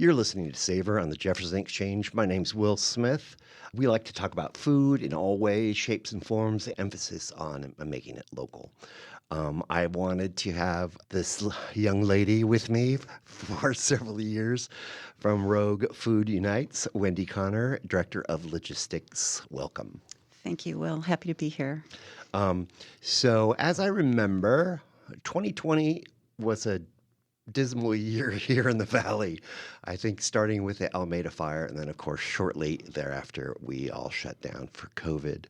You're listening to Savor on the Jefferson Exchange. My name's Will Smith. We like to talk about food in all ways, shapes, and forms, emphasis on making it local. I wanted to have this young lady with me for several years from Rogue Food Unites, Wendy Connor, Director of Logistics. Welcome. Thank you, Will. Happy to be here. So as I remember, 2020 was a dismal year here in the Valley. I think starting with the Almeda Fire, and then, of course, shortly thereafter, we all shut down for COVID.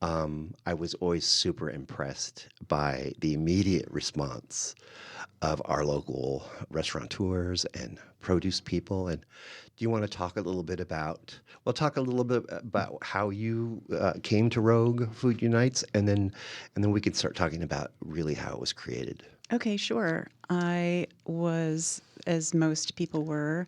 I was always super impressed by the immediate response of our local restaurateurs and produce people. And do you want to talk a little bit about, how you came to Rogue Food Unites, and then we can start talking about really how it was created. Okay, sure. I was, as most people were,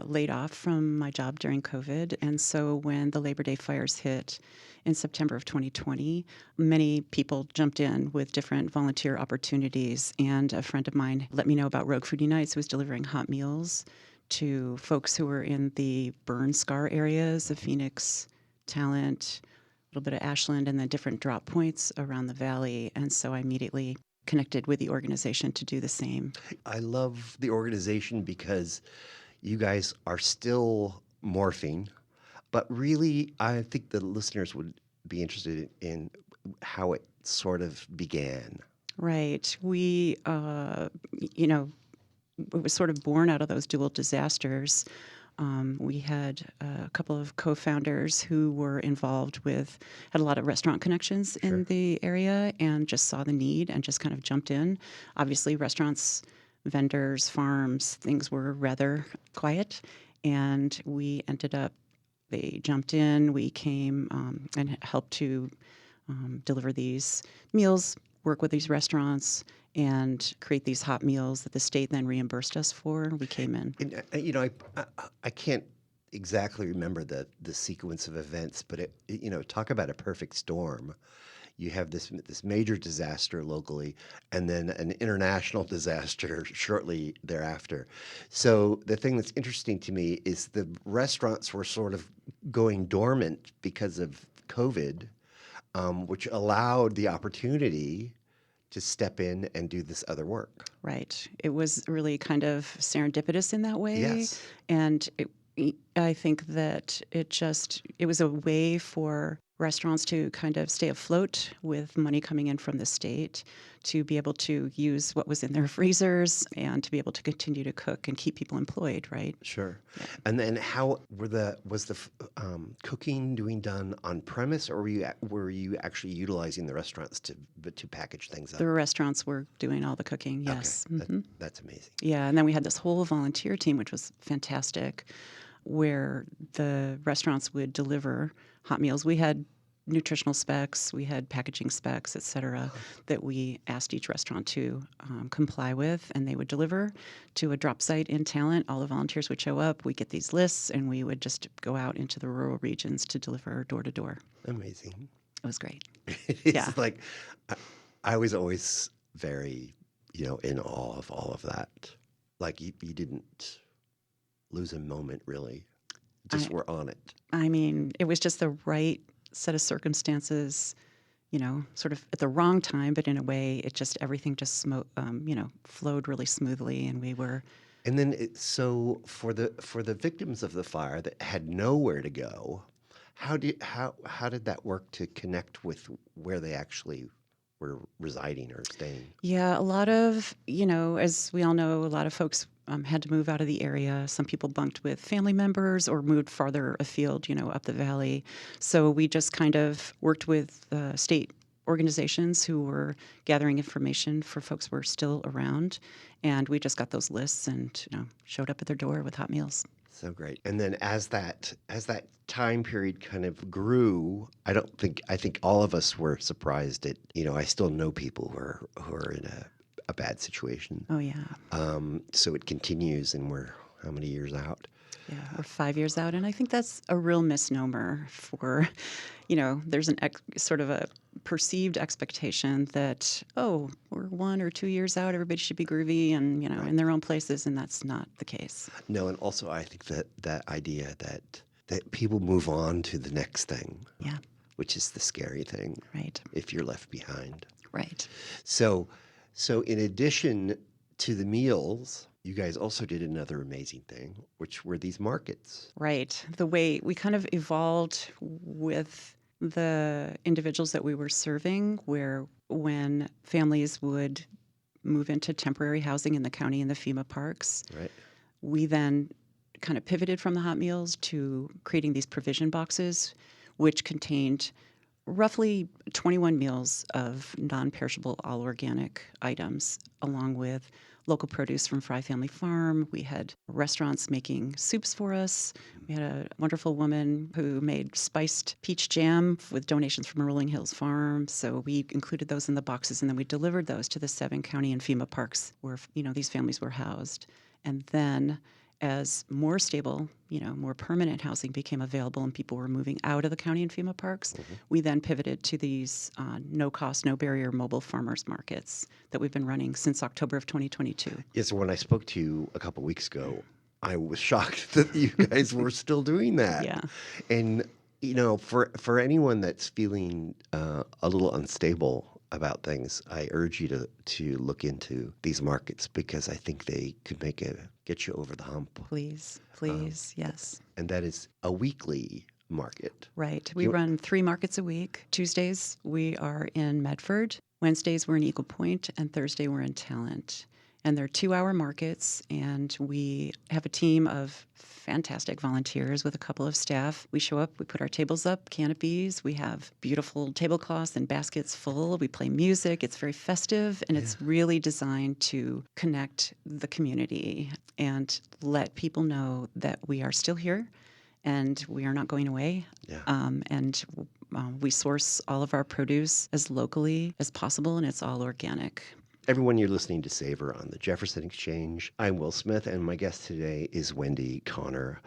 laid off from my job during COVID. And so when the Labor Day fires hit in September of 2020, many people jumped in with different volunteer opportunities. And a friend of mine let me know about Rogue Food Unites, who was delivering hot meals to folks who were in the burn scar areas of Phoenix, Talent, a little bit of Ashland, and then different drop points around the valley. And so I immediately connected with the organization to do the same. I love the organization because you guys are still morphing, but really, I think the listeners would be interested in how it sort of began. Right. It was sort of born out of those dual disasters. We had a couple of co-founders who were involved had a lot of restaurant connections in the area and just saw the need and just kind of jumped in. Obviously, restaurants, vendors, farms, things were rather quiet. And they jumped in. We came and helped to deliver these meals, work with these restaurants, and create these hot meals that the state then reimbursed us for. We came in. And, I can't exactly remember the sequence of events, but talk about a perfect storm. You have this major disaster locally, and then an international disaster shortly thereafter. So the thing that's interesting to me is the restaurants were sort of going dormant because of COVID, which allowed the opportunity to step in and do this other work. Right. It was really kind of serendipitous in that way. Yes. And I think that it was a way for restaurants to kind of stay afloat with money coming in from the state, to be able to use what was in their freezers and to be able to continue to cook and keep people employed, right? Sure. Yeah. And then how was the cooking being done on premise, or were you actually utilizing the restaurants to package things up? The restaurants were doing all the cooking, yes. Okay. Mm-hmm. That's amazing. Yeah, and then we had this whole volunteer team, which was fantastic, where the restaurants would deliver hot meals. We had nutritional specs, we had packaging specs, et cetera, that we asked each restaurant to comply with, and they would deliver to a drop site in Talent. All the volunteers would show up, we'd get these lists, and we would just go out into the rural regions to deliver door to door. Amazing. It was great. It's like, I was always very, in awe of all of that. Like, you didn't lose a moment, really. Just were on it. I mean, it was just the right set of circumstances, sort of at the wrong time, but in a way, everything just flowed really smoothly, and we were. And then, so for the victims of the fire that had nowhere to go, how did that work to connect with where they actually were residing or staying? Yeah, a lot of, as we all know, a lot of folks had to move out of the area. Some people bunked with family members or moved farther afield, up the valley. So we just kind of worked with state organizations who were gathering information for folks who were still around. And we just got those lists and, showed up at their door with hot meals. So great. And then as that time period kind of grew, I think all of us were surprised at, I still know people who are in a bad situation. Oh, yeah. So it continues, and we're how many years out? Yeah, we're 5 years out, and I think that's a real misnomer for, there's sort of a perceived expectation that, oh, we're 1 or 2 years out, everybody should be groovy and, Right. in their own places, and that's not the case. No, and also I think that idea that people move on to the next thing, Yeah, which is the scary thing right, if you're left behind. right. So so in addition to the meals, you guys also did another amazing thing, which were these markets. Right. The way we kind of evolved with the individuals that we were serving, where when families would move into temporary housing in the county and the FEMA parks, Right. we then kind of pivoted from the hot meals to creating these provision boxes, which contained roughly 21 meals of non-perishable, all organic items, along with local produce from Fry Family Farm. We had restaurants making soups for us. We had a wonderful woman who made spiced peach jam with donations from Rolling Hills Farm. So we included those in the boxes, and then we delivered those to the 7 county and FEMA parks where these families were housed. And then as more stable, more permanent housing became available and people were moving out of the county and FEMA parks, we then pivoted to these no-cost, no-barrier mobile farmers markets that we've been running since October of 2022. Yes, when I spoke to you a couple weeks ago, I was shocked that you guys were still doing that. Yeah. And for anyone that's feeling a little unstable about things, I urge you to look into these markets because I think they could get you over the hump. Please, yes. And that is a weekly market. Right. We You- run 3 markets a week. Tuesdays, we are in Medford. Wednesdays, we're in Eagle Point. And Thursday, we're in Talent. And they're 2-hour markets. And we have a team of fantastic volunteers with a couple of staff. We show up, we put our tables up, canopies. We have beautiful tablecloths and baskets full. We play music. It's very festive. And it's really designed to connect the community and let people know that we are still here and we are not going away. Yeah. We source all of our produce as locally as possible, and it's all organic. Everyone, you're listening to Savor on the Jefferson Exchange. I'm Will Smith, and my guest today is Wendy Connor,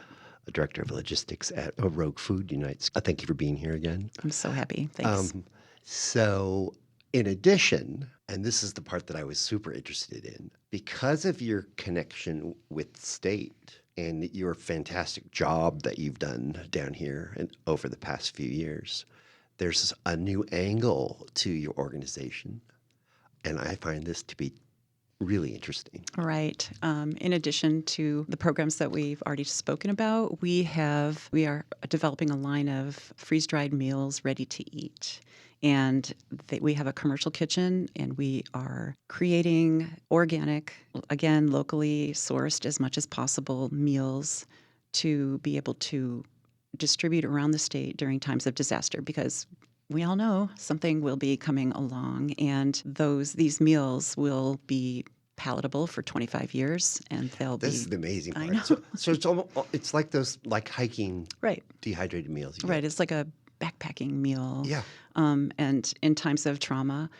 Director of Logistics at Rogue Food Unites. Thank you for being here again. I'm so happy. Thanks. So, in addition, and this is the part that I was super interested in, because of your connection with state and your fantastic job that you've done down here and over the past few years, there's a new angle to your organization. And I find this to be really interesting. Right. In addition to the programs that we've already spoken about, we are developing a line of freeze-dried meals ready to eat. And we have a commercial kitchen, and we are creating organic, again, locally sourced as much as possible meals to be able to distribute around the state during times of disaster, because we all know something will be coming along, and these meals will be palatable for 25 years, and This is the amazing part. I know. So it's like those hiking Right. dehydrated meals. You Right. get. It's like a backpacking meal. Yeah. And in times of trauma,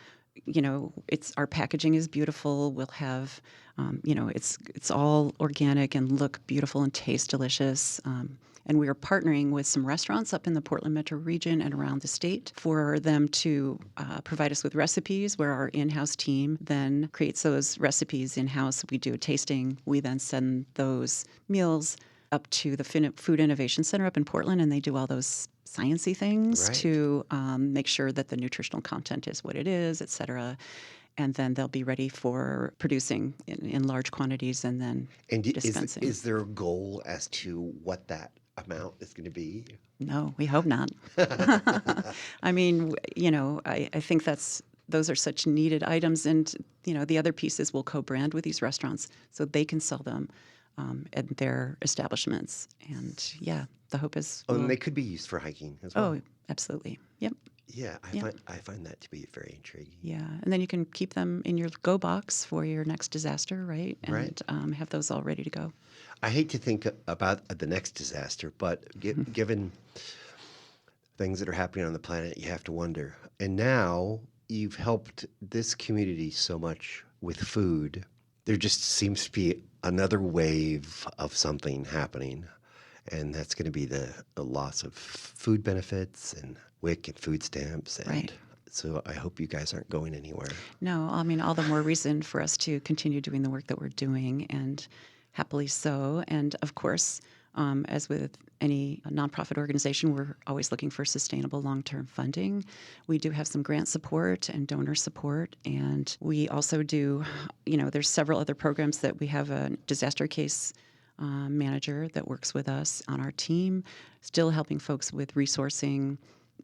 our packaging is beautiful. We'll have, it's all organic and look beautiful and taste delicious. And we are partnering with some restaurants up in the Portland metro region and around the state for them to provide us with recipes, where our in-house team then creates those recipes in-house. We do a tasting. We then send those meals up to the Food Innovation Center up in Portland, and they do all those sciencey things Right. to make sure that the nutritional content is what it is, et cetera. And then they'll be ready for producing in large quantities and then And dispensing. is there a goal as to what that amount is going to be? No, we hope not. I mean, I think those are such needed items, and the other pieces will co-brand with these restaurants so they can sell them at their establishments. And yeah, the hope is. And they could be used for hiking as well. Oh, absolutely. Yep. Yeah, I find that to be very intriguing. Yeah, and then you can keep them in your go box for your next disaster, right? And Right. have those all ready to go. I hate to think about the next disaster, but given things that are happening on the planet, you have to wonder. And now you've helped this community so much with food there just seems to be another wave of something happening, and that's going to be the loss of food benefits and WIC and food stamps. And Right. so I hope you guys aren't going anywhere. No, I mean, all the more reason for us to continue doing the work that we're doing, and happily so. And of course, as with any nonprofit organization, we're always looking for sustainable long-term funding. We do have some grant support and donor support, and we also do, there's several other programs that we have a disaster case manager that works with us on our team, still helping folks with resourcing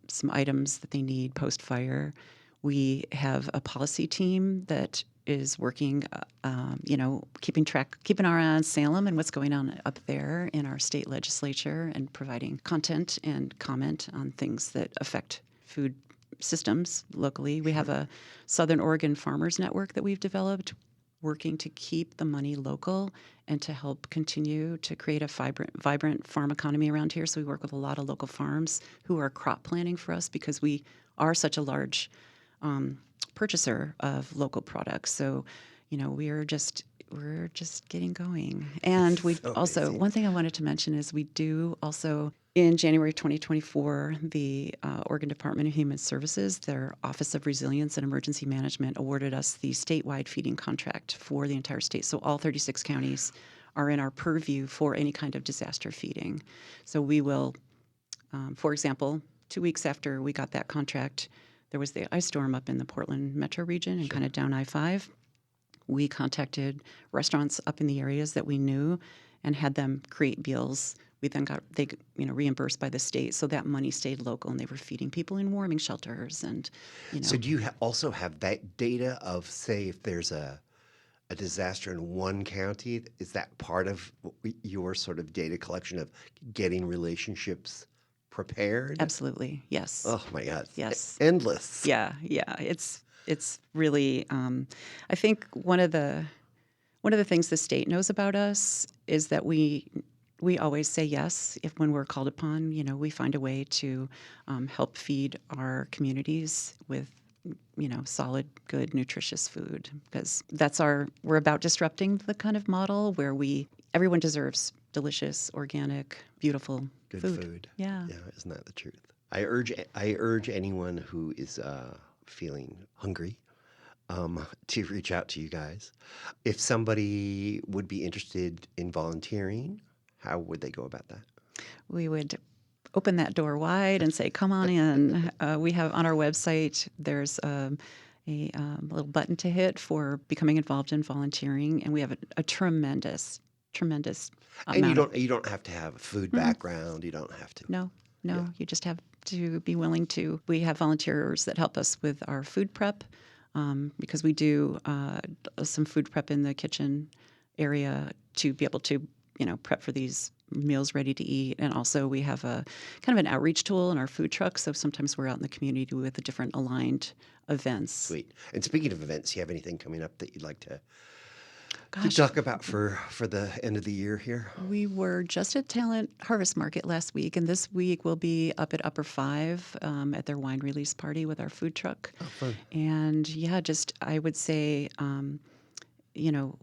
some items that they need post-fire. We have a policy team that is working, keeping our eye on Salem and what's going on up there in our state legislature, and providing content and comment on things that affect food systems locally. We have a Southern Oregon Farmers Network that we've developed, working to keep the money local and to help continue to create a vibrant farm economy around here. So we work with a lot of local farms who are crop planning for us, because we are such a large purchaser of local products. So, we're just getting going. And we So also, amazing. one thing I wanted to mention is we do also, in January 2024, the Oregon Department of Human Services, their Office of Resilience and Emergency Management, awarded us the statewide feeding contract for the entire state. So all 36 counties are in our purview for any kind of disaster feeding. So we will, for example, 2 weeks after we got that contract, there was the ice storm up in the Portland metro region and kind of down I-5. We contacted restaurants up in the areas that we knew and had them create meals. We then got reimbursed by the state, so that money stayed local, and they were feeding people in warming shelters. And So do you also have that data of, say, if there's a disaster in one county, is that part of your sort of data collection of getting relationships prepared? Absolutely, yes. Oh my God. Yes. Endless. Yeah. It's really, I think one of the things the state knows about us is that we always say yes when we're called upon. We find a way to help feed our communities with solid, good, nutritious food, because we're about disrupting the kind of model where everyone deserves delicious, organic, beautiful Good food. food. Yeah. Yeah, isn't that the truth? I urge anyone who is feeling hungry to reach out to you guys. If somebody would be interested in volunteering, how would they go about that? We would open that door wide and say, "Come on in." We have on our website, there's a little button to hit for becoming involved in volunteering, and we have a tremendous And amount. you don't have to have a food background. You don't have to. No, Yeah. you just have to be willing to. We have volunteers that help us with our food prep, because we do some food prep in the kitchen area to be able to, prep for these meals ready to eat. And also we have a kind of an outreach tool in our food truck. So sometimes we're out in the community with the different aligned events. Sweet. And speaking of events, you have anything coming up that you'd like to Gosh, talk about for the end of the year here? we were just at Talent Harvest Market last week, and this week we'll be up at Upper Five at their wine release party with our food truck. Oh, fun. And yeah, I would say,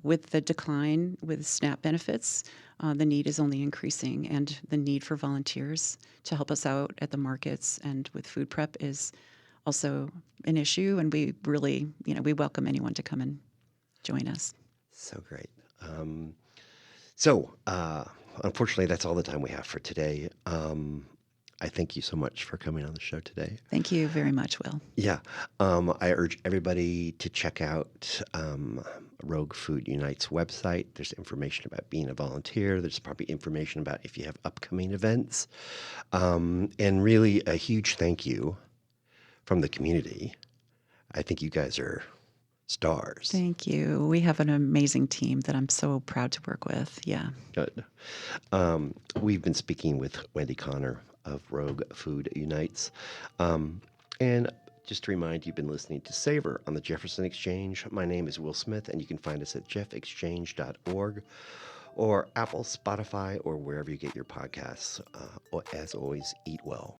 with the decline with SNAP benefits, the need is only increasing, and the need for volunteers to help us out at the markets and with food prep is also an issue. And we really, we welcome anyone to come and join us. So great. Unfortunately, that's all the time we have for today. I thank you so much for coming on the show today. Thank you very much, Will. Yeah. I urge everybody to check out Rogue Food Unite's website. There's information about being a volunteer. There's probably information about if you have upcoming events. And really a huge thank you from the community. I think you guys are stars. Thank you. We have an amazing team that I'm so proud to work with. Yeah. Good. We've been speaking with Wendy Connor of Rogue Food Unites. And just to remind you, you've been listening to Savor on the Jefferson Exchange. My name is Will Smith, and you can find us at jeffexchange.org or Apple, Spotify, or wherever you get your podcasts. As always, eat well.